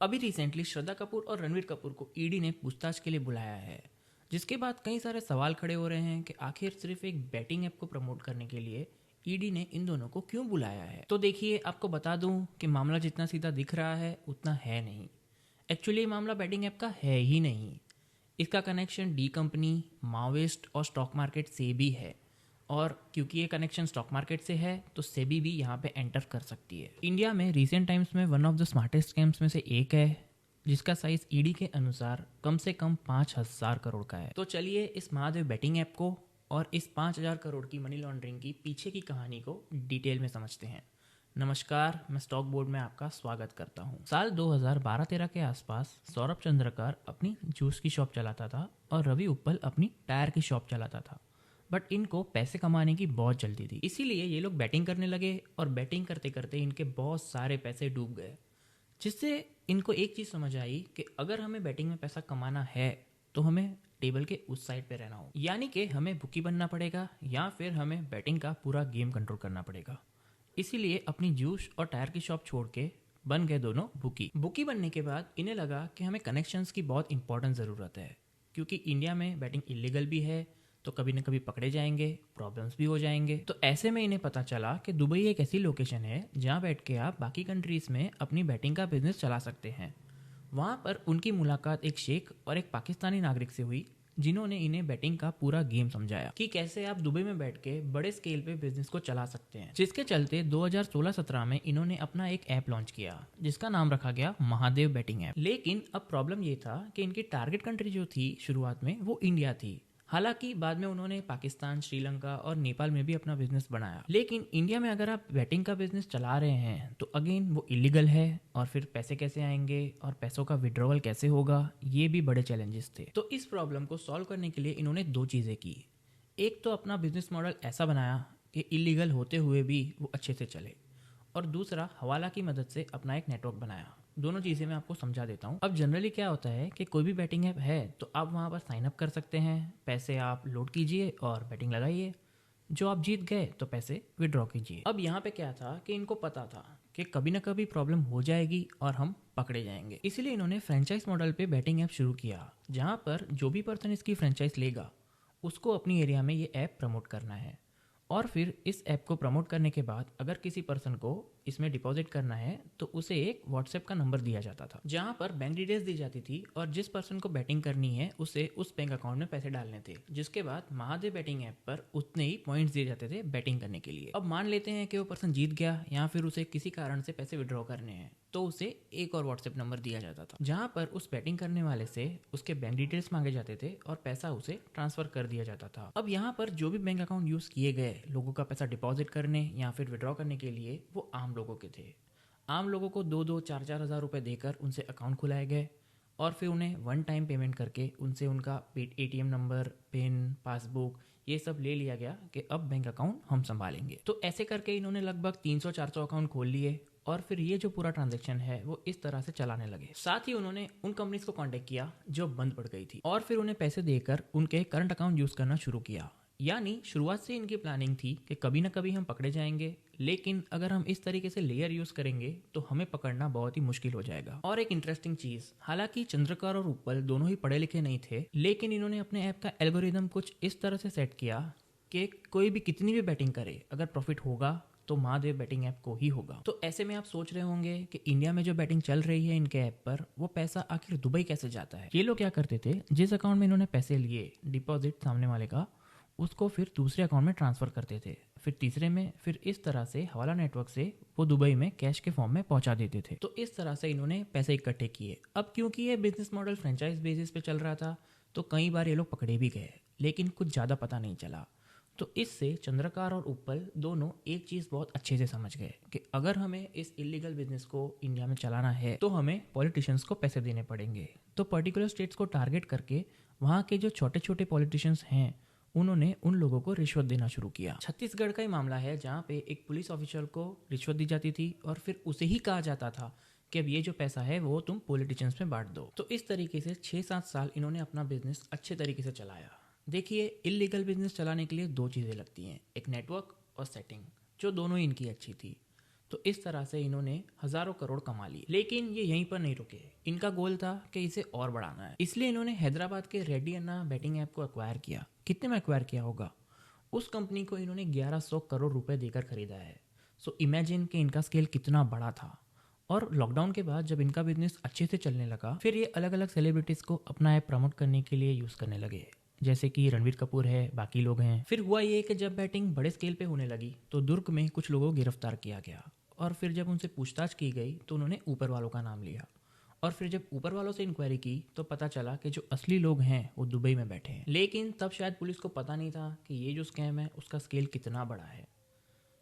अभी रिसेंटली श्रद्धा कपूर और रणवीर कपूर को ईडी ने पूछताछ के लिए बुलाया है, जिसके बाद कई सारे सवाल खड़े हो रहे हैं कि आखिर सिर्फ एक बैटिंग ऐप को प्रमोट करने के लिए ईडी ने इन दोनों को क्यों बुलाया है। तो देखिए, आपको बता दूं कि मामला जितना सीधा दिख रहा है उतना है नहीं। एक्चुअली मामला बैटिंग ऐप का है ही नहीं। इसका कनेक्शन डी कंपनी, माओइस्ट और स्टॉक मार्केट से भी है। और क्योंकि ये कनेक्शन स्टॉक मार्केट से है तो सेबी भी यहाँ पे एंटर कर सकती है। इंडिया में रिसेंट टाइम्स में one of the smartest scams में से एक है, जिसका साइज ईडी के अनुसार कम से कम 5,000 करोड़ का है। तो चलिए इस महादेव बैटिंग ऐप को और इस 5,000 करोड़ की मनी लॉन्ड्रिंग की पीछे की कहानी को डिटेल में समझते हैं। नमस्कार, मैं स्टॉक बोर्ड में आपका स्वागत करता हूं। साल 2012-13 के आसपास सौरभ चंद्रकर अपनी जूस की शॉप चलाता था और रवि उप्पल अपनी टायर की शॉप चलाता था। बट इनको पैसे कमाने की बहुत जल्दी थी, इसीलिए ये लोग बैटिंग करने लगे और बैटिंग करते करते इनके बहुत सारे पैसे डूब गए, जिससे इनको एक चीज़ समझ आई कि अगर हमें बैटिंग में पैसा कमाना है तो हमें टेबल के उस साइड पे रहना हो, यानी कि हमें बुकी बनना पड़ेगा या फिर हमें बैटिंग का पूरा गेम कंट्रोल करना पड़ेगा। इसीलिए अपनी जूस और टायर की शॉप छोड़ के बन गए दोनों बुकी। बुकी बनने के बाद इन्हें लगा कि हमें कनेक्शंस की बहुत इंपॉर्टेंट ज़रूरत है, क्योंकि इंडिया में बैटिंग इलीगल भी है तो कभी न कभी पकड़े जाएंगे, प्रॉब्लम्स भी हो जाएंगे। तो ऐसे में इन्हें पता चला कि दुबई एक ऐसी लोकेशन है जहां बैठ के आप बाकी कंट्रीज में अपनी बैटिंग का बिजनेस चला सकते हैं। वहां पर उनकी मुलाकात एक शेख और एक पाकिस्तानी नागरिक से हुई, जिन्होंने इन्हें बैटिंग का पूरा गेम समझाया कि कैसे आप दुबई में बैठ के बड़े स्केल पे बिजनेस को चला सकते हैं। जिसके चलते 2016-17 में इन्होंने अपना एक ऐप लॉन्च किया, जिसका नाम रखा गया महादेव बैटिंग ऐप। लेकिन अब प्रॉब्लम ये था कि इनकी टारगेट कंट्री जो थी शुरुआत में वो इंडिया थी। हालांकि बाद में उन्होंने पाकिस्तान, श्रीलंका और नेपाल में भी अपना बिजनेस बनाया। लेकिन इंडिया में अगर आप बैटिंग का बिजनेस चला रहे हैं तो अगेन वो इलीगल है, और फिर पैसे कैसे आएंगे और पैसों का विड्रॉवल कैसे होगा, ये भी बड़े चैलेंजेस थे। तो इस प्रॉब्लम को सॉल्व करने के लिए इन्होंने दो चीज़ें की। एक तो अपना बिजनेस मॉडल ऐसा बनाया कि इलीगल होते हुए भी वो अच्छे से चले, और दूसरा हवाला की मदद से अपना एक नेटवर्क बनाया। दोनों चीज़ें मैं आपको समझा देता हूँ। अब जनरली क्या होता है कि कोई भी बैटिंग ऐप है तो आप वहाँ पर साइन अप कर सकते हैं, पैसे आप लोड कीजिए और बैटिंग लगाइए। जो आप जीत गए तो पैसे विड्रॉ कीजिए। अब यहाँ पे क्या था कि इनको पता था कि कभी ना कभी प्रॉब्लम हो जाएगी और हम पकड़े जाएंगे। इसीलिए इन्होंने फ्रेंचाइज मॉडल पे बैटिंग ऐप शुरू किया, जहाँ पर जो भी पर्सन इसकी फ्रेंचाइज लेगा उसको अपनी एरिया में ये ऐप प्रमोट करना है। और फिर इस ऐप को प्रमोट करने के बाद अगर किसी पर्सन को इसमें डिपॉजिट करना है तो उसे एक व्हाट्सएप का नंबर दिया जाता था, जहां पर बैंक डिटेल्स दी जाती थी, और जिस पर्सन को बैटिंग करनी है उसे उस बैंक अकाउंट में पैसे डालने थे। जिसके बाद महादेव बैटिंग ऐप पर उतने ही पॉइंट्स दिए जाते थे बैटिंग करने के लिए। अब मान लेते हैं कि वो पर्सन जीत गया या फिर उसे किसी कारण से पैसे विड्रॉ करने हैं, तो उसे एक और व्हाट्सएप नंबर दिया जाता था, जहां पर उस बैटिंग करने वाले से उसके बैंक डिटेल्स मांगे जाते थे और पैसा उसे ट्रांसफर कर दिया जाता था। अब यहाँ पर जो भी बैंक अकाउंट यूज किए गए लोगों का पैसा डिपॉजिट करने या फिर विड्रॉ करने के लिए, वो आम लोगों के थे। आम लोगों को 2-4 हज़ार रुपए देकर उनसे अकाउंट खुलाए गए, और फिर उन्हें वन टाइम पेमेंट करके उनसे उनका एटीएम नंबर, पिन, पासबुक ये सब ले लिया गया कि अब बैंक अकाउंट हम संभालेंगे। तो ऐसे करके इन्होंने लगभग 300-400 अकाउंट खोल लिए, और फिर ये जो पूरा ट्रांजैक्शन है वो इस तरह से चलाने लगे। साथ ही उन्होंने उन कंपनीज को कांटेक्ट किया जो बंद पड़ गई थी, और फिर उन्हें पैसे देकर उनके करंट अकाउंट यूज करना शुरू किया। यानी शुरुआत से इनकी प्लानिंग थी कि कभी ना कभी हम पकड़े जाएंगे, लेकिन अगर हम इस तरीके से लेयर यूज करेंगे तो हमें पकड़ना बहुत ही मुश्किल हो जाएगा। और एक इंटरेस्टिंग चीज, हालांकि चंद्रकर और उप्पल दोनों ही पढ़े लिखे नहीं थे, लेकिन इन्होंने अपने ऐप का एल्गोरिदम कुछ इस तरह से सेट किया कि कोई भी कितनी भी बैटिंग करे, अगर प्रॉफिट होगा तो महादेव बैटिंग ऐप को ही होगा। तो ऐसे में आप सोच रहे होंगे कि इंडिया में जो बैटिंग चल रही है इनके ऐप पर, वो पैसा आखिर दुबई कैसे जाता है। ये लोग क्या करते थे, जिस अकाउंट में इन्होंने पैसे लिए डिपॉजिट सामने वाले का, उसको फिर दूसरे अकाउंट में ट्रांसफर करते थे, फिर तीसरे में, फिर इस तरह से हवाला नेटवर्क से वो दुबई में कैश के फॉर्म में पहुंचा देते थे। तो इस तरह से इन्होंने पैसे इकट्ठे किए। अब क्योंकि ये बिजनेस मॉडल फ्रेंचाइज बेसिस पे चल रहा था तो कई बार ये लोग पकड़े भी गए, लेकिन कुछ ज़्यादा पता नहीं चला। तो इससे चंद्रकार और उप्पल दोनों एक चीज़ बहुत अच्छे से समझ गए कि अगर हमें इस इलीगल बिजनेस को इंडिया में चलाना है तो हमें पॉलिटिशियंस को पैसे देने पड़ेंगे। तो पर्टिकुलर स्टेट्स को टारगेट करके वहाँ के जो छोटे छोटे पॉलिटिशियंस हैं उन्होंने उन लोगों को रिश्वत देना शुरू किया। छत्तीसगढ़ का ही मामला है, जहाँ पे एक पुलिस ऑफिसर को रिश्वत दी जाती थी और फिर उसे ही कहा जाता था कि अब ये जो पैसा है वो तुम पॉलिटिशियंस में बांट दो। तो इस तरीके से 6-7 साल इन्होंने अपना बिजनेस अच्छे तरीके से चलाया। देखिए, इलीगल बिजनेस चलाने के लिए दो चीज़ें लगती हैं, एक नेटवर्क और सेटिंग, जो दोनों ही इनकी अच्छी थी। तो इस तरह से इन्होंने हजारों करोड़ कमा लिए। लेकिन ये यहीं पर नहीं रुके, इनका गोल था कि इसे और बढ़ाना है। इसलिए इन्होंने हैदराबाद के रेड्डी अन्ना बैटिंग ऐप को एक्वायर किया। कितने में एक्वायर किया होगा? उस कंपनी को इन्होंने 1100 करोड़ रुपए देकर खरीदा है। सो इमेजिन कि इनका स्केल कितना बड़ा था। और लॉकडाउन के बाद जब इनका बिजनेस अच्छे से चलने लगा, फिर ये अलग अलग सेलिब्रिटीज को अपना ऐप प्रमोट करने के लिए यूज करने लगे, जैसे कि रणवीर कपूर है, बाकी लोग हैं। फिर हुआ ये कि जब बैटिंग बड़े स्केल पे होने लगी तो दुर्ग में कुछ लोगों को गिरफ्तार किया गया, और फिर जब उनसे पूछताछ की गई तो उन्होंने ऊपर वालों का नाम लिया। और फिर जब ऊपर वालों से इंक्वायरी की तो पता चला कि जो असली लोग हैं वो दुबई में बैठे हैं। लेकिन तब शायद पुलिस को पता नहीं था कि ये जो स्कैम है उसका स्केल कितना बड़ा है।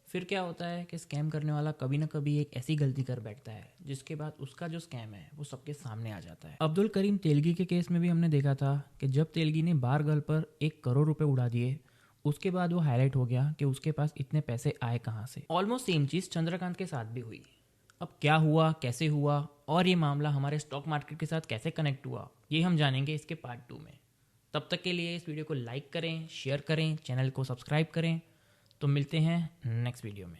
फिर क्या होता है कि स्कैम करने वाला कभी ना कभी एक ऐसी गलती कर बैठता है जिसके बाद उसका जो स्कैम है वो सबके सामने आ जाता है। अब्दुल करीम तेलगी के केस में भी हमने देखा था कि जब तेलगी ने बार गर्ल पर 1 करोड़ रुपए उड़ा दिए, उसके बाद वो हाईलाइट हो गया कि उसके पास इतने पैसे आए कहाँ से। ऑलमोस्ट सेम चीज़ चंद्रकांत के साथ भी हुई। अब क्या हुआ, कैसे हुआ, और ये मामला हमारे स्टॉक मार्केट के साथ कैसे कनेक्ट हुआ, ये हम जानेंगे इसके पार्ट 2 में। तब तक के लिए इस वीडियो को लाइक करें, शेयर करें, चैनल को सब्सक्राइब करें। तो मिलते हैं नेक्स्ट वीडियो में।